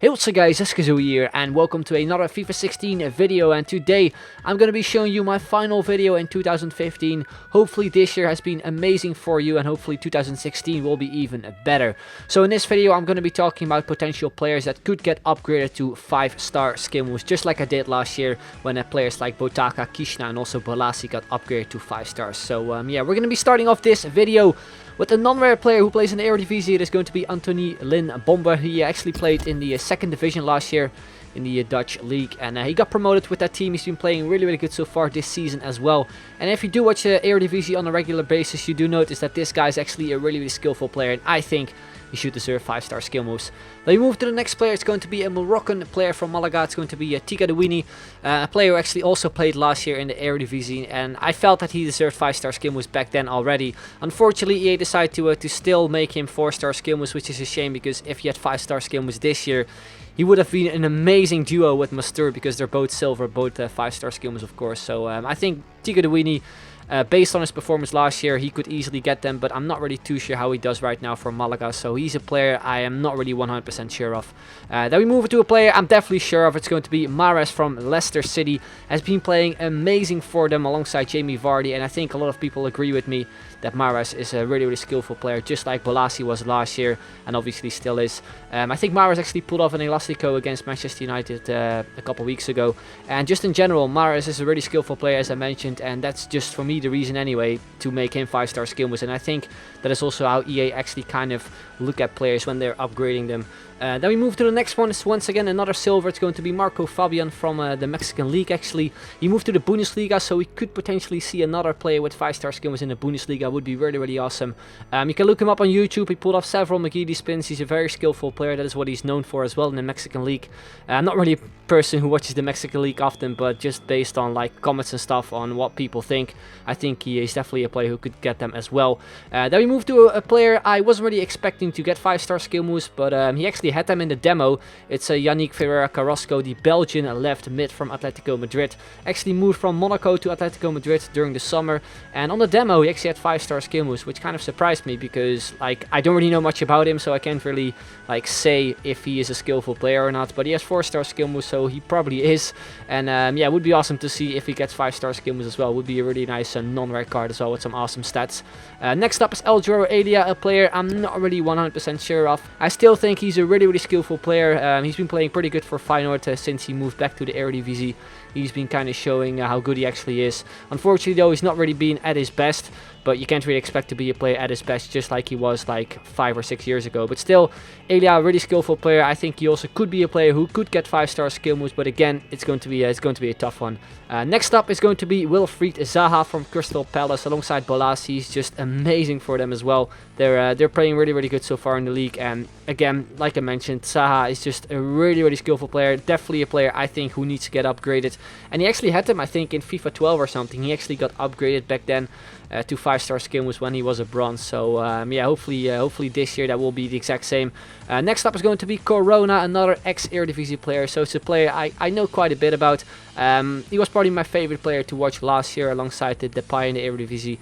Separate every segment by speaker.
Speaker 1: Hey, what's up guys, Elastico here and welcome to another FIFA 16 video, and today I'm going to be showing you my final video in 2015. Hopefully this year has been amazing for you and hopefully 2016 will be even better. So in this video I'm going to be talking about potential players that could get upgraded to 5-star skill moves, just like I did last year when players like Botaka, Kishna and also Bolasi got upgraded to 5 stars. So yeah, we're going to be starting off this video with a non-rare player who plays in the Eredivisie. It is going to be Anthony Lin Bomber. He actually played in the second division last year in the Dutch league, and he got promoted with that team. He's been playing really good so far this season as well. And if you do watch the Eredivisie on a regular basis, you do notice that this guy is actually a really skillful player, and I think he should deserve 5-star skill moves. Then we move to the next player. It's going to be a Moroccan player from Malaga. It's going to be Thiago, a player who actually also played last year in the Eredivisie, and I felt that he deserved 5-star skill moves back then already. Unfortunately, EA decided to still make him 4-star skill moves, which is a shame, because if he had 5-star skill moves this year, he would have been an amazing duo with Mastur, because they're both silver, both 5-star skill moves, of course. So I think Thiago, based on his performance last year, he could easily get them, but I'm not really too sure how he does right now for Malaga, so he's a player I am not really 100% sure of. Then we move to a player I'm definitely sure of. It's going to be Mahrez from Leicester City. Has been playing amazing for them alongside Jamie Vardy, and I think a lot of people agree with me that Mahrez is a really skillful player, just like Bolasi was last year, and obviously still is. I think Mahrez actually pulled off an Elastico against Manchester United a couple weeks ago, and just in general, Mahrez is a really skillful player, as I mentioned, and that's just for me the reason anyway to make him 5-star skill moves. And I think that is also how EA actually kind of look at players when they're upgrading them. Then we move to the next one. It's once again another silver. It's going to be Marco Fabian from the Mexican League. Actually, he moved to the Bundesliga, so we could potentially see another player with 5-star skill moves in the Bundesliga. Would be really awesome. You can look him up on YouTube. He pulled off several McGeady spins. He's a very skillful player. That is what he's known for as well in the Mexican League. I'm not really a person who watches the Mexican League often, but just based on like comments and stuff on what people think, I think he is definitely a player who could get them as well. Then we move to a player I wasn't really expecting to get 5-star skill moves, but he actually had them in the demo. It's Yannick Ferreira Carrasco, the Belgian left mid from Atletico Madrid. Actually moved from Monaco to Atletico Madrid during the summer, and on the demo he actually had 5-star skill moves, which kind of surprised me, because like I don't really know much about him, so I can't really like say if he is a skillful player or not. But he has 4-star skill moves, so he probably is. And yeah, it would be awesome to see if he gets 5-star skill moves as well. It would be a really nice non-rare card as well with some awesome stats. Next up is Eldro Elia, a player I'm not really 100% sure of. I still think he's a really skillful player. He's been playing pretty good for Feyenoord since he moved back to the Eredivisie. He's been kind of showing how good he actually is. Unfortunately though, he's not really been at his best, but you can't really expect to be a player at his best just like he was like 5 or 6 years ago. But still, Elia, a really skillful player. I think he also could be a player who could get 5-star skill moves, but again, it's going to be a tough one. Next up is going to be Wilfried Zaha from Crystal Palace alongside Bolasi. He's just amazing for them as well. They're playing really good so far in the league, and again, like I mentioned, Zaha is just a really skillful player. Definitely a player I think who needs to get upgraded, and he actually had them I think in FIFA 12 or something. He actually got upgraded back then to 5-star skill moves when he was a bronze. So yeah, hopefully this year that will be the exact same. Next up is going to be Corona, another ex-Eredivisie player. So it's a player I know quite a bit about. He was probably my favorite player to watch last year alongside the Depay in the Eredivisie.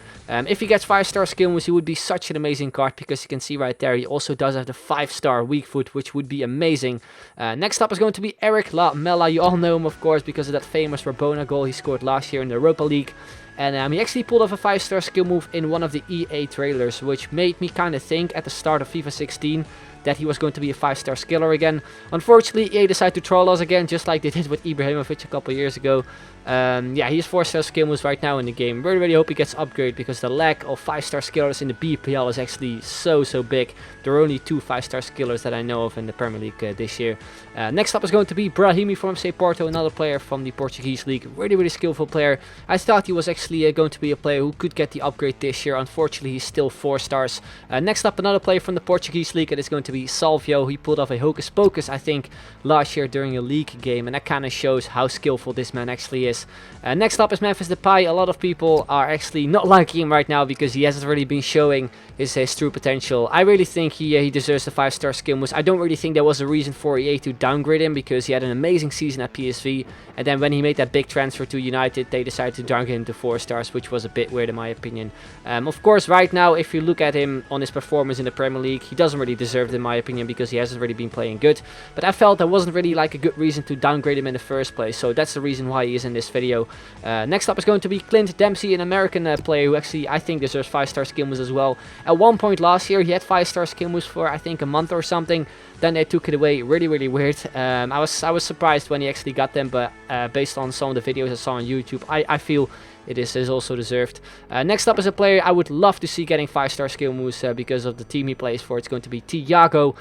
Speaker 1: If he gets 5-star skill moves, he would be such an amazing card, because you can see right there he also does have the 5-star weak foot, which would be amazing. Next up is going to be Eric Lamela. You all know him of course because of that famous Rabona goal he scored last year in the Europa League. And he actually pulled off a 5-star skill move in one of the EA trailers, which made me kind of think at the start of FIFA 16 that he was going to be a 5-star skiller again. Unfortunately, EA decided to troll us again, just like they did with Ibrahimovic a couple years ago. Yeah, he has 4-star skill moves right now in the game. Really hope he gets upgraded, because the lack of 5-star skillers in the BPL is actually so big. There are only 2 5-star skillers that I know of in the Premier League this year. Next up is going to be Brahimi from FC Porto, another player from the Portuguese league. Really skillful player. I thought he was actually going to be a player who could get the upgrade this year. Unfortunately, he's still 4 stars. Next up, another player from the Portuguese league. It is going to be Salvio. He pulled off a hocus pocus I think last year during a league game, and that kind of shows how skillful this man actually is. Next up is Memphis Depay. A lot of people are actually not liking him right now because he hasn't really been showing his true potential. I really think he deserves the 5-star skill moves. I don't really think there was a reason for EA to downgrade him, because he had an amazing season at PSV, and then when he made that big transfer to United, they decided to downgrade him to 4 stars, which was a bit weird in my opinion. Of course, right now, if you look at him on his performance in the Premier League, he doesn't really deserve them. in my opinion, because he hasn't really been playing good. But I felt there wasn't really like a good reason to downgrade him in the first place, so that's the reason why he is in this video. Next up is going to be Clint Dempsey, an American player who actually I think deserves 5-star skill moves as well. At one point last year he had 5-star skill moves for I think a month or something. Then they took it away. Really weird. I was surprised when he actually got them, but based on some of the videos I saw on YouTube, I feel it is also deserved. Next up is a player I would love to see getting 5-star skill moves because of the team he plays for. It's going to be Thiago.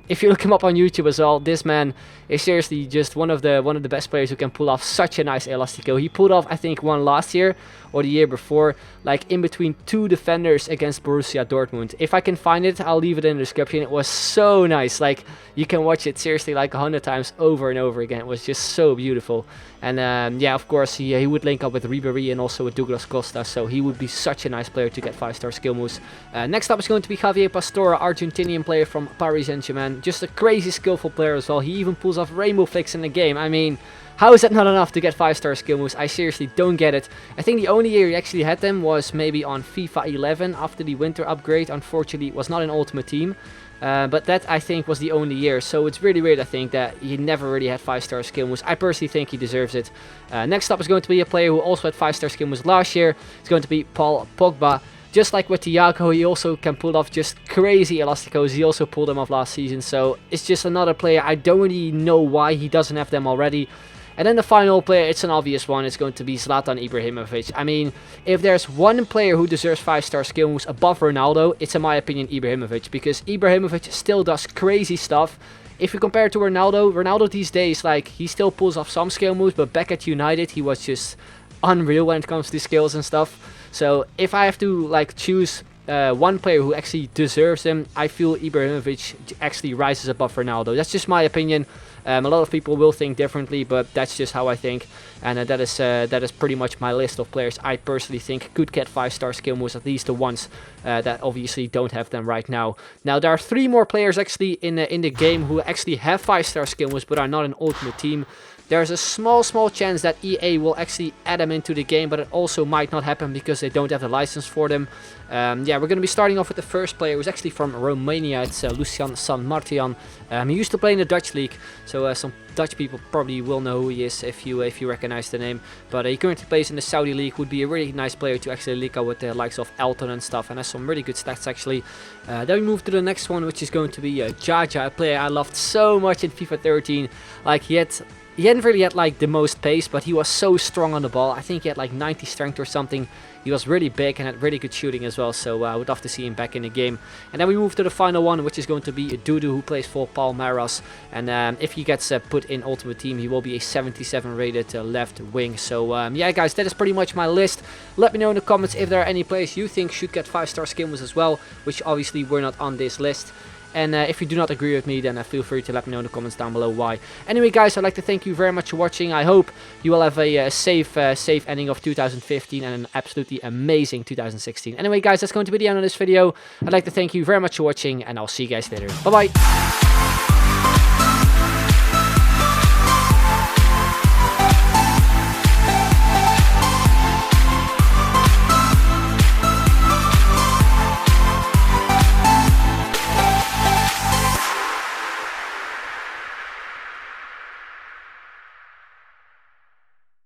Speaker 1: If you look him up on YouTube as well, this man is seriously just one of the best players who can pull off such a nice Elastico. He pulled off I think one last year or the year before, like in between two defenders against Borussia Dortmund. If I can find it, I'll leave it in the description. It was so nice. Like, you can watch it seriously like 100 times over and over again. It was just so beautiful. And yeah, of course he would link up with Ribéry and also with Douglas Costa, so he would be such a nice player to get 5-star skill moves. Next up is going to be Javier Pastore, Argentinian player from Paris Saint-Germain. Just a crazy skillful player as well. He even pulls off rainbow flicks in the game. I mean, how is that not enough to get 5-star skill moves? I seriously don't get it. I think the only year he actually had them was maybe on FIFA 11 after the winter upgrade. Unfortunately, it was not in Ultimate Team. But that I think was the only year, so it's really weird I think that he never really had 5-star skill moves. I personally think he deserves it. Next up is going to be a player who also had 5-star skill moves last year. It's going to be Paul Pogba. Just like with Thiago, he also can pull off just crazy Elasticos. He also pulled them off last season, so it's just another player. I don't really know why he doesn't have them already. And then the final player, it's an obvious one, it's going to be Zlatan Ibrahimovic. I mean, if there's one player who deserves 5-star skill moves above Ronaldo, it's in my opinion Ibrahimovic, because Ibrahimovic still does crazy stuff. If you compare it to Ronaldo these days, like, he still pulls off some skill moves, but back at United he was just unreal when it comes to skills and stuff. So if I have to like choose one player who actually deserves them, I feel Ibrahimovic actually rises above Ronaldo. That's just my opinion. A lot of people will think differently, but that's just how I think, and that is pretty much my list of players I personally think could get 5-star skill moves, at least the ones that obviously don't have them right now. Now there are 3 more players actually in the game who actually have 5-star skill moves but are not an Ultimate Team. There's a small chance that EA will actually add them into the game, but it also might not happen because they don't have the license for them. Yeah, we're going to be starting off with the first player, who's actually from Romania. It's Lucian San Martian. He used to play in the Dutch league, so some Dutch people probably will know who he is if you recognize the name. But he currently plays in the Saudi league. Would be a really nice player to actually link up with the likes of Elton and stuff, and has some really good stats actually. Then we move to the next one, which is going to be Jaja, a player I loved so much in FIFA 13. Like, he hadn't really had like the most pace, but he was so strong on the ball. I think he had like 90 strength or something. He was really big and had really good shooting as well, so I would love to see him back in the game. And then we move to the final one, which is going to be Dudu, who plays for Palmeiras. And if he gets put in Ultimate Team, he will be a 77 rated left wing. So yeah guys, that is pretty much my list. Let me know in the comments if there are any players you think should get 5-star skill moves as well, which obviously were not on this list. And if you do not agree with me, then feel free to let me know in the comments down below why. Anyway guys, I'd like to thank you very much for watching. I hope you will have a safe ending of 2015 and an absolutely amazing 2016. Anyway guys, that's going to be the end of this video. I'd like to thank you very much for watching, and I'll see you guys later. Bye bye.